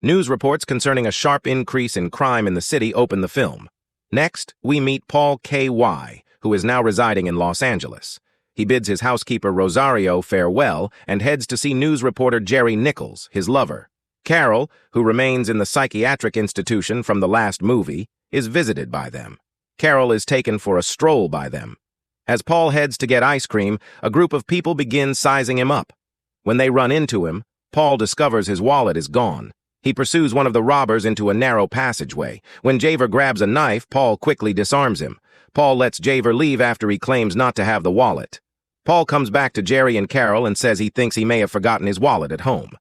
News reports concerning a sharp increase in crime in the city open the film. Next, we meet Paul K.Y., who is now residing in Los Angeles. He bids his housekeeper Rosario farewell and heads to see news reporter Jerry Nichols, his lover. Carol, who remains in the psychiatric institution from the last movie, is visited by them. Carol is taken for a stroll by them. As Paul heads to get ice cream, a group of people begin sizing him up. When they run into him, Paul discovers his wallet is gone. He pursues one of the robbers into a narrow passageway. When Javer grabs a knife, Paul quickly disarms him. Paul lets Javer leave after he claims not to have the wallet. Paul comes back to Jerry and Carol and says he thinks he may have forgotten his wallet at home.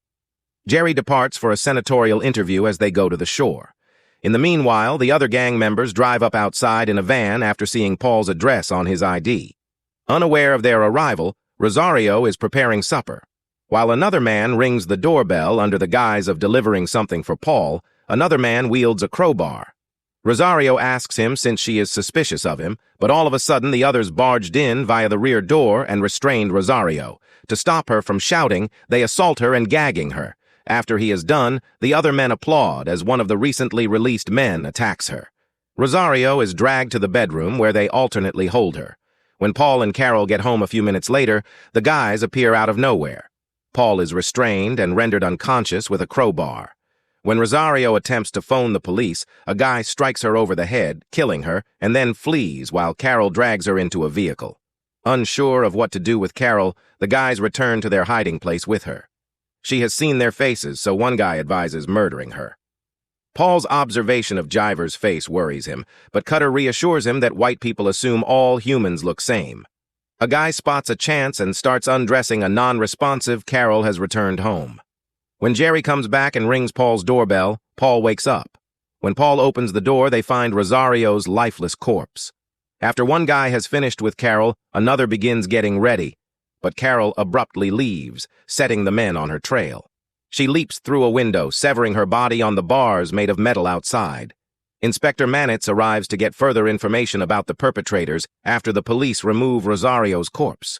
Jerry departs for a senatorial interview as they go to the shore. In the meanwhile, the other gang members drive up outside in a van after seeing Paul's address on his ID. Unaware of their arrival, Rosario is preparing supper. While another man rings the doorbell under the guise of delivering something for Paul, another man wields a crowbar. Rosario asks him since she is suspicious of him, but all of a sudden the others barged in via the rear door and restrained Rosario. To stop her from shouting, they assault her and gagging her. After he is done, the other men applaud as one of the recently released men attacks her. Rosario is dragged to the bedroom where they alternately hold her. When Paul and Carol get home a few minutes later, the guys appear out of nowhere. Paul is restrained and rendered unconscious with a crowbar. When Rosario attempts to phone the police, a guy strikes her over the head, killing her, and then flees while Carol drags her into a vehicle. Unsure of what to do with Carol, the guys return to their hiding place with her. She has seen their faces, so one guy advises murdering her. Paul's observation of Jiver's face worries him, but Cutter reassures him that white people assume all humans look same. A guy spots a chance and starts undressing a non-responsive Carol has returned home. When Jerry comes back and rings Paul's doorbell, Paul wakes up. When Paul opens the door, they find Rosario's lifeless corpse. After one guy has finished with Carol, another begins getting ready, but Carol abruptly leaves, setting the men on her trail. She leaps through a window, severing her body on the bars made of metal outside. Inspector Manitz arrives to get further information about the perpetrators after the police remove Rosario's corpse.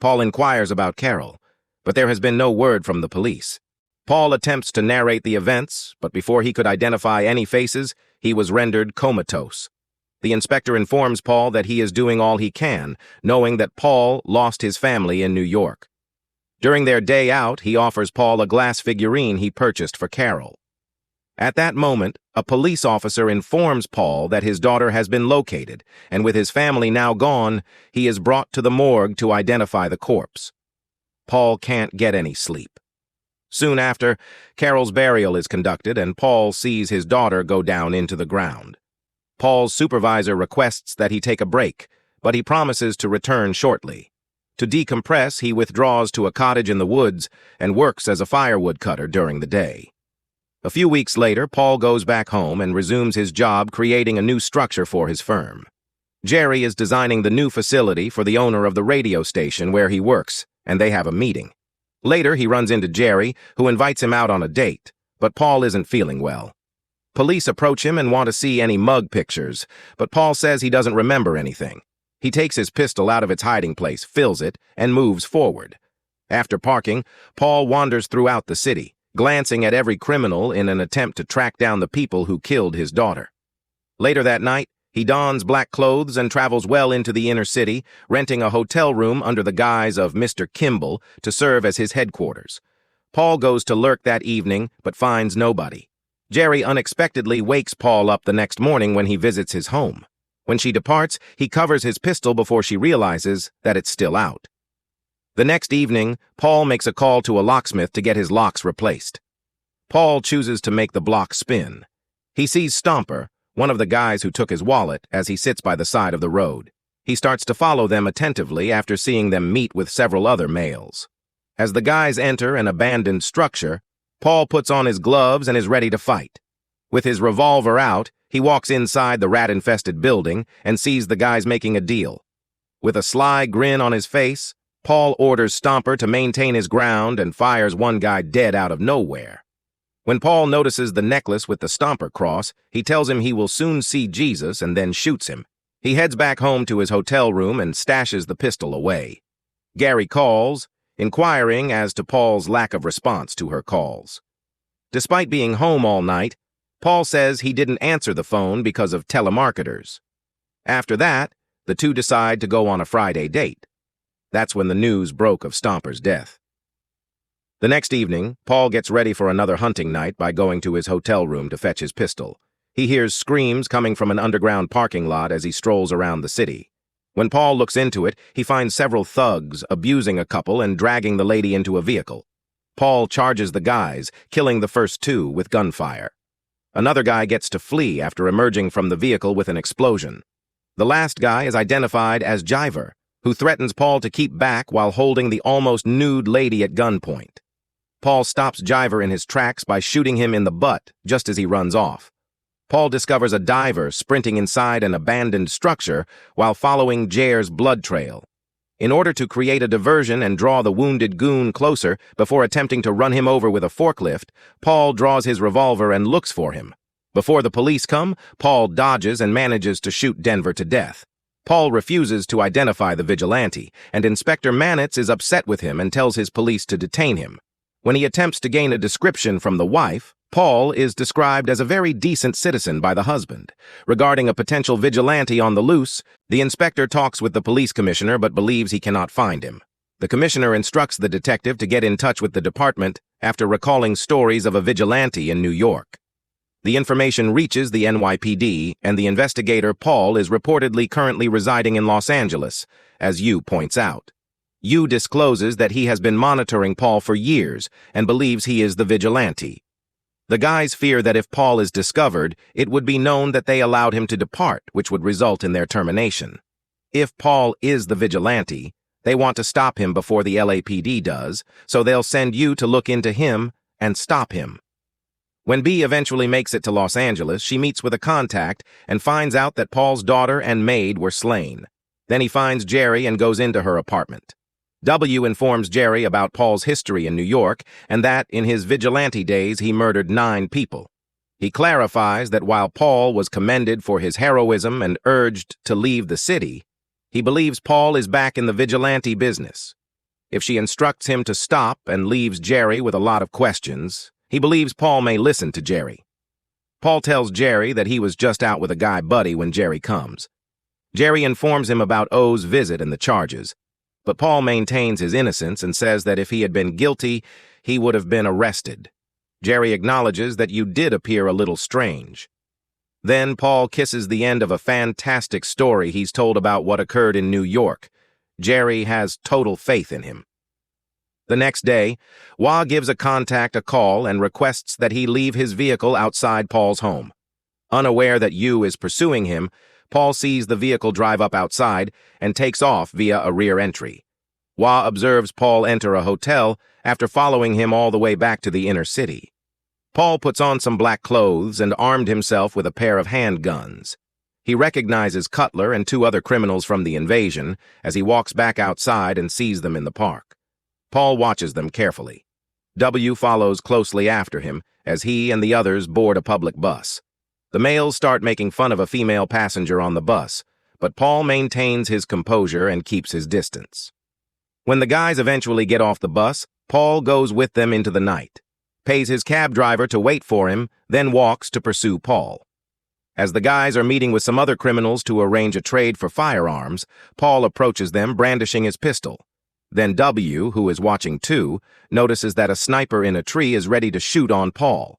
Paul inquires about Carol, but there has been no word from the police. Paul attempts to narrate the events, but before he could identify any faces, he was rendered comatose. The inspector informs Paul that he is doing all he can, knowing that Paul lost his family in New York. During their day out, he offers Paul a glass figurine he purchased for Carol. At that moment, a police officer informs Paul that his daughter has been located, and with his family now gone, he is brought to the morgue to identify the corpse. Paul can't get any sleep. Soon after, Carol's burial is conducted, and Paul sees his daughter go down into the ground. Paul's supervisor requests that he take a break, but he promises to return shortly. To decompress, he withdraws to a cottage in the woods and works as a firewood cutter during the day. A few weeks later, Paul goes back home and resumes his job creating a new structure for his firm. Jerry is designing the new facility for the owner of the radio station where he works, and they have a meeting. Later, he runs into Jerry, who invites him out on a date, but Paul isn't feeling well. Police approach him and want to see any mug pictures, but Paul says he doesn't remember anything. He takes his pistol out of its hiding place, fills it, and moves forward. After parking, Paul wanders throughout the city, glancing at every criminal in an attempt to track down the people who killed his daughter. Later that night, he dons black clothes and travels well into the inner city, renting a hotel room under the guise of Mr. Kimball to serve as his headquarters. Paul goes to lurk that evening, but finds nobody. Jerry unexpectedly wakes Paul up the next morning when he visits his home. When she departs, he covers his pistol before she realizes that it's still out. The next evening, Paul makes a call to a locksmith to get his locks replaced. Paul chooses to make the block spin. He sees Stomper, one of the guys who took his wallet, as he sits by the side of the road. He starts to follow them attentively after seeing them meet with several other males. As the guys enter an abandoned structure, Paul puts on his gloves and is ready to fight. With his revolver out, he walks inside the rat-infested building and sees the guys making a deal. With a sly grin on his face, Paul orders Stomper to maintain his ground and fires one guy dead out of nowhere. When Paul notices the necklace with the Stomper cross, he tells him he will soon see Jesus and then shoots him. He heads back home to his hotel room and stashes the pistol away. Gary calls, inquiring as to Paul's lack of response to her calls. Despite being home all night, Paul says he didn't answer the phone because of telemarketers. After that, the two decide to go on a Friday date. That's when the news broke of Stomper's death. The next evening, Paul gets ready for another hunting night by going to his hotel room to fetch his pistol. He hears screams coming from an underground parking lot as he strolls around the city. When Paul looks into it, he finds several thugs abusing a couple and dragging the lady into a vehicle. Paul charges the guys, killing the first two with gunfire. Another guy gets to flee after emerging from the vehicle with an explosion. The last guy is identified as Jiver, who threatens Paul to keep back while holding the almost nude lady at gunpoint. Paul stops Jiver in his tracks by shooting him in the butt just as he runs off. Paul discovers a diver sprinting inside an abandoned structure while following Jair's blood trail. In order to create a diversion and draw the wounded goon closer before attempting to run him over with a forklift, Paul draws his revolver and looks for him. Before the police come, Paul dodges and manages to shoot Denver to death. Paul refuses to identify the vigilante, and Inspector Manitz is upset with him and tells his police to detain him. When he attempts to gain a description from the wife, Paul is described as a very decent citizen by the husband. Regarding a potential vigilante on the loose, the inspector talks with the police commissioner but believes he cannot find him. The commissioner instructs the detective to get in touch with the department after recalling stories of a vigilante in New York. The information reaches the NYPD, and the investigator Paul is reportedly currently residing in Los Angeles, as Yu points out. Yu discloses that he has been monitoring Paul for years and believes he is the vigilante. The guys fear that if Paul is discovered, it would be known that they allowed him to depart, which would result in their termination. If Paul is the vigilante, they want to stop him before the LAPD does, so they'll send you to look into him and stop him. When Bee eventually makes it to Los Angeles, she meets with a contact and finds out that Paul's daughter and maid were slain. Then he finds Jerry and goes into her apartment. W informs Jerry about Paul's history in New York and that in his vigilante days he murdered 9 people. He clarifies that while Paul was commended for his heroism and urged to leave the city, he believes Paul is back in the vigilante business. If she instructs him to stop and leaves Jerry with a lot of questions, he believes Paul may listen to Jerry. Paul tells Jerry that he was just out with a guy buddy when Jerry comes. Jerry informs him about O's visit and the charges, but Paul maintains his innocence and says that if he had been guilty, he would have been arrested. Jerry acknowledges that you did appear a little strange. Then Paul kisses the end of a fantastic story he's told about what occurred in New York. Jerry has total faith in him. The next day, Wah gives a contact a call and requests that he leave his vehicle outside Paul's home. Unaware that Yu is pursuing him, Paul sees the vehicle drive up outside and takes off via a rear entry. Wah observes Paul enter a hotel after following him all the way back to the inner city. Paul puts on some black clothes and armed himself with a pair of handguns. He recognizes Cutler and 2 other criminals from the invasion as he walks back outside and sees them in the park. Paul watches them carefully. W follows closely after him as he and the others board a public bus. The males start making fun of a female passenger on the bus, but Paul maintains his composure and keeps his distance. When the guys eventually get off the bus, Paul goes with them into the night, pays his cab driver to wait for him, then walks to pursue Paul. As the guys are meeting with some other criminals to arrange a trade for firearms, Paul approaches them brandishing his pistol. Then W, who is watching too, notices that a sniper in a tree is ready to shoot on Paul.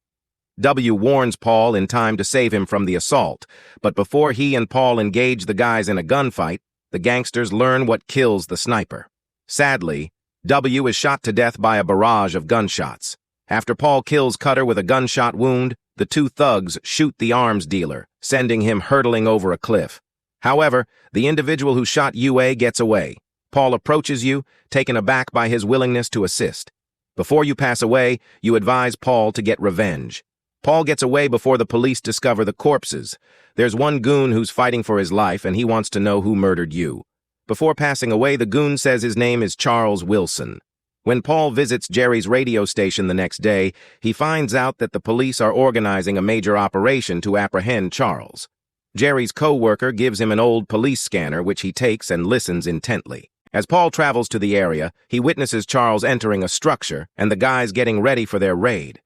W warns Paul in time to save him from the assault, but before he and Paul engage the guys in a gunfight, the gangsters learn what kills the sniper. Sadly, W is shot to death by a barrage of gunshots. After Paul kills Cutter with a gunshot wound, the 2 thugs shoot the arms dealer, sending him hurtling over a cliff. However, the individual who shot UA gets away. Paul approaches you, taken aback by his willingness to assist. Before you pass away, you advise Paul to get revenge. Paul gets away before the police discover the corpses. There's one goon who's fighting for his life, and he wants to know who murdered you. Before passing away, the goon says his name is Charles Wilson. When Paul visits Jerry's radio station the next day, he finds out that the police are organizing a major operation to apprehend Charles. Jerry's co-worker gives him an old police scanner, which he takes and listens intently. As Paul travels to the area, he witnesses Charles entering a structure and the guys getting ready for their raid.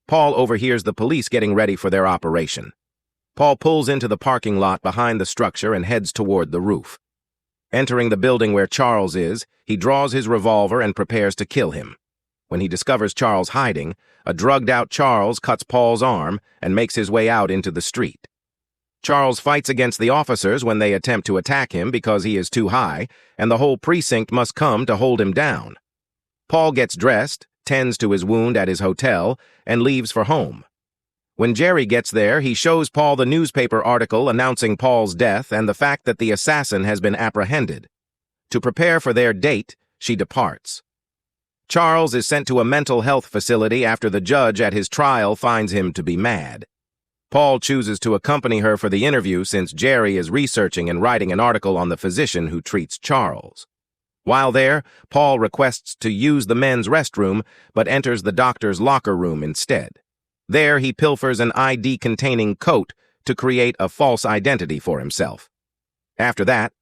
Paul overhears the police getting ready for their operation. Paul pulls into the parking lot behind the structure and heads toward the roof. Entering the building where Charles is, he draws his revolver and prepares to kill him. When he discovers Charles hiding, a drugged-out Charles cuts Paul's arm and makes his way out into the street. Charles fights against the officers when they attempt to attack him because he is too high, and the whole precinct must come to hold him down. Paul gets dressed, tends to his wound at his hotel, and leaves for home. When Jerry gets there, he shows Paul the newspaper article announcing Paul's death and the fact that the assassin has been apprehended. To prepare for their date, she departs. Charles is sent to a mental health facility after the judge at his trial finds him to be mad. Paul chooses to accompany her for the interview since Jerry is researching and writing an article on the physician who treats Charles. While there, Paul requests to use the men's restroom, but enters the doctor's locker room instead. There, he pilfers an ID-containing coat to create a false identity for himself. After that,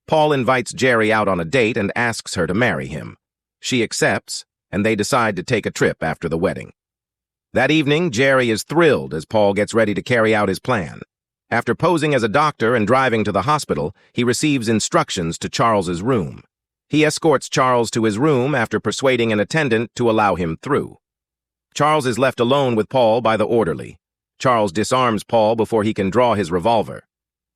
Paul invites Jerry out on a date and asks her to marry him. She accepts, and they decide to take a trip after the wedding. That evening, Jerry is thrilled as Paul gets ready to carry out his plan. After posing as a doctor and driving to the hospital, he receives instructions to Charles's room. He escorts Charles to his room after persuading an attendant to allow him through. Charles is left alone with Paul by the orderly. Charles disarms Paul before he can draw his revolver.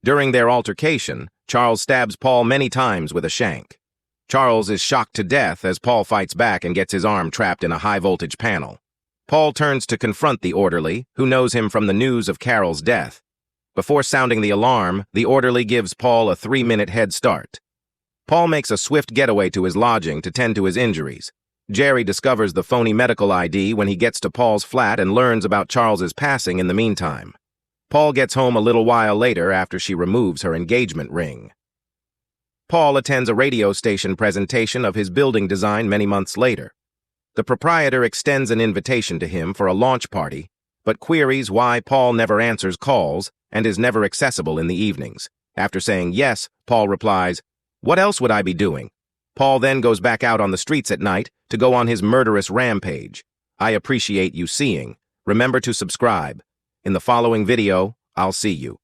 During their altercation, Charles stabs Paul many times with a shank. Charles is shocked to death as Paul fights back and gets his arm trapped in a high-voltage panel. Paul turns to confront the orderly, who knows him from the news of Carol's death. Before sounding the alarm, the orderly gives Paul a 3-minute head start. Paul makes a swift getaway to his lodging to tend to his injuries. Jerry discovers the phony medical ID when he gets to Paul's flat and learns about Charles's passing in the meantime. Paul gets home a little while later after she removes her engagement ring. Paul attends a radio station presentation of his building design many months later. The proprietor extends an invitation to him for a launch party, but queries why Paul never answers calls and is never accessible in the evenings. After saying yes, Paul replies, "What else would I be doing?" Paul then goes back out on the streets at night to go on his murderous rampage. I appreciate you seeing. Remember to subscribe. In the following video, I'll see you.